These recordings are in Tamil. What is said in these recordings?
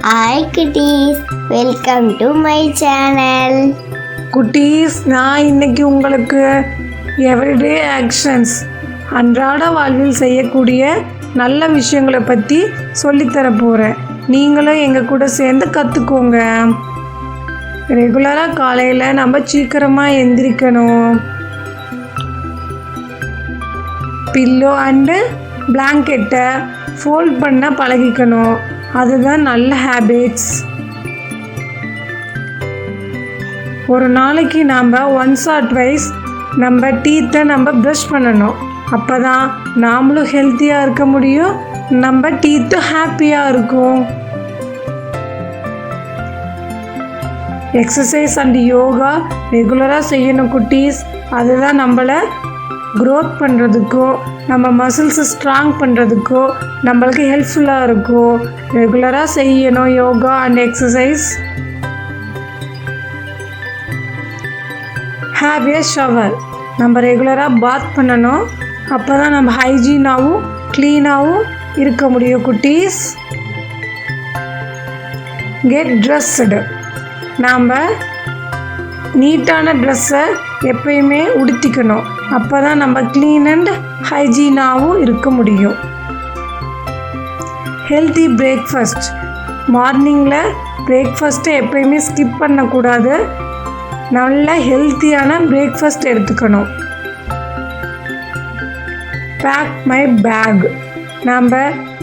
ஹாய் குட்டீஸ், வெல்கம் டு மை சேனல். குட்டீஸ், நான் இன்னைக்கு உங்களுக்கு எவ்ரிடே ஆக்ஷன்ஸ், அன்றாட வாழ்வில் செய்யக்கூடிய நல்ல விஷயங்களை பற்றி சொல்லித்தர போகிறேன். நீங்களும் எங்கள் கூட சேர்ந்து கற்றுக்கோங்க. ரெகுலராக காலையில் நம்ம சீக்கிரமாக எந்திரிக்கணும். பில்லோ அண்டு பிளாங்கெட்டை ஃபோல்ட் பண்ண பழகிக்கணும். அதுதான் நல்ல ஹேபிட்ஸ். ஒரு நாளைக்கு நாம் ஒன்ஸ் ஆர் ட்வைஸ் நம்ம டீத்தை நம்ம ப்ரஷ் பண்ணணும். அப்போ தான் நாமளும் ஹெல்த்தியாக இருக்க முடியும், நம்ம டீத்தும் ஹாப்பியாக இருக்கும். எக்ஸசைஸ் அண்ட் யோகா ரெகுலராக செய்யணும் குட்டீஸ். அதுதான் நம்மளை க்ரோத் பண்ணுறதுக்கோ நம்ம மசில்ஸை ஸ்ட்ராங் பண்ணுறதுக்கோ நம்மளுக்கு ஹெல்ப்ஃபுல்லாக இருக்கும். ரெகுலராக செய்யணும் yoga and exercise. Have A shower, நம்ம ரெகுலராக பாத் பண்ணணும். அப்போ தான் நம்ம ஹைஜீனாகவும் க்ளீனாகவும் இருக்க முடியும் குட்டீஸ். கெட் ட்ரெஸ்டு, நாம் நீட்டான ட்ரெஸ்ஸை எப்பயுமே உடுத்திக்கணும். அப்போ தான் நம்ம க்ளீன் அண்ட் ஹைஜீனாகவும் இருக்க முடியும். ஹெல்த்தி பிரேக்ஃபாஸ்ட், மார்னிங்கில் பிரேக்ஃபாஸ்ட்டை எப்பயுமே ஸ்கிப் பண்ணக்கூடாது. நல்ல ஹெல்த்தியான பிரேக்ஃபாஸ்ட் எடுத்துக்கணும். பேக் மை பேக்,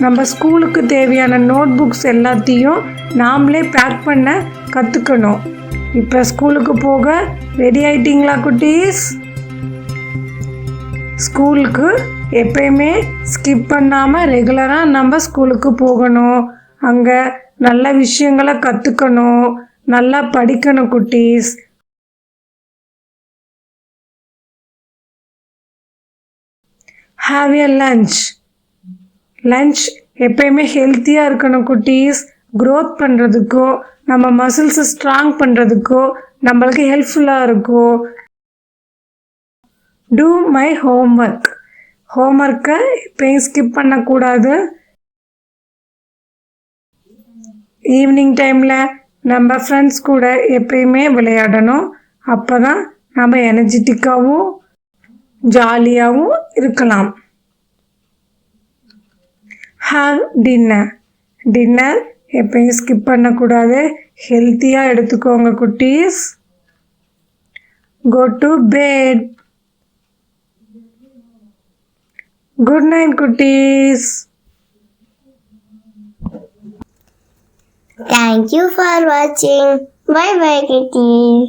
நம்ம ஸ்கூலுக்கு தேவையான நோட் புக்ஸ் எல்லாத்தையும் நாமளே பேக் பண்ண கற்றுக்கணும். இப்போ ஸ்கூலுக்கு போக ரெடி ஆகிட்டிங்களா குட்டீஸ்? ஸ்கூலுக்கு எப்பயுமே ஸ்கிப் பண்ணாமல் ரெகுலராக நம்ம ஸ்கூலுக்கு போகணும். அங்கே நல்ல விஷயங்களை கற்றுக்கணும், நல்லா படிக்கணும் குட்டீஸ். ஹாவ் ஏ லஞ்ச் எப்பயுமே ஹெல்த்தியாக இருக்கணும் குட்டீஸ். க்ரோத் பண்ணுறதுக்கோ நம்ம மசில்ஸை ஸ்ட்ராங் பண்ணுறதுக்கோ நம்மளுக்கு ஹெல்ப்ஃபுல்லாக இருக்கும். டூ மை ஹோம்ஒர்க்கை எப்பயும் ஸ்கிப் பண்ணக்கூடாது. ஈவினிங் டைமில் நம்ம ஃப்ரெண்ட்ஸ் கூட எப்பயுமே விளையாடணும். அப்போ தான் நம்ம எனர்ஜெட்டிக்காகவும் ஜாலியாகவும் இருக்கலாம். ஹாவ் டின்னர் எப்பயும் ஸ்கிப் பண்ணக்கூடாது. ஹெல்த்தியாக எடுத்துக்கோங்க குட்டீஸ். Go to bed. Good night குட்டீஸ். Thank you for watching. Bye bye, kitties.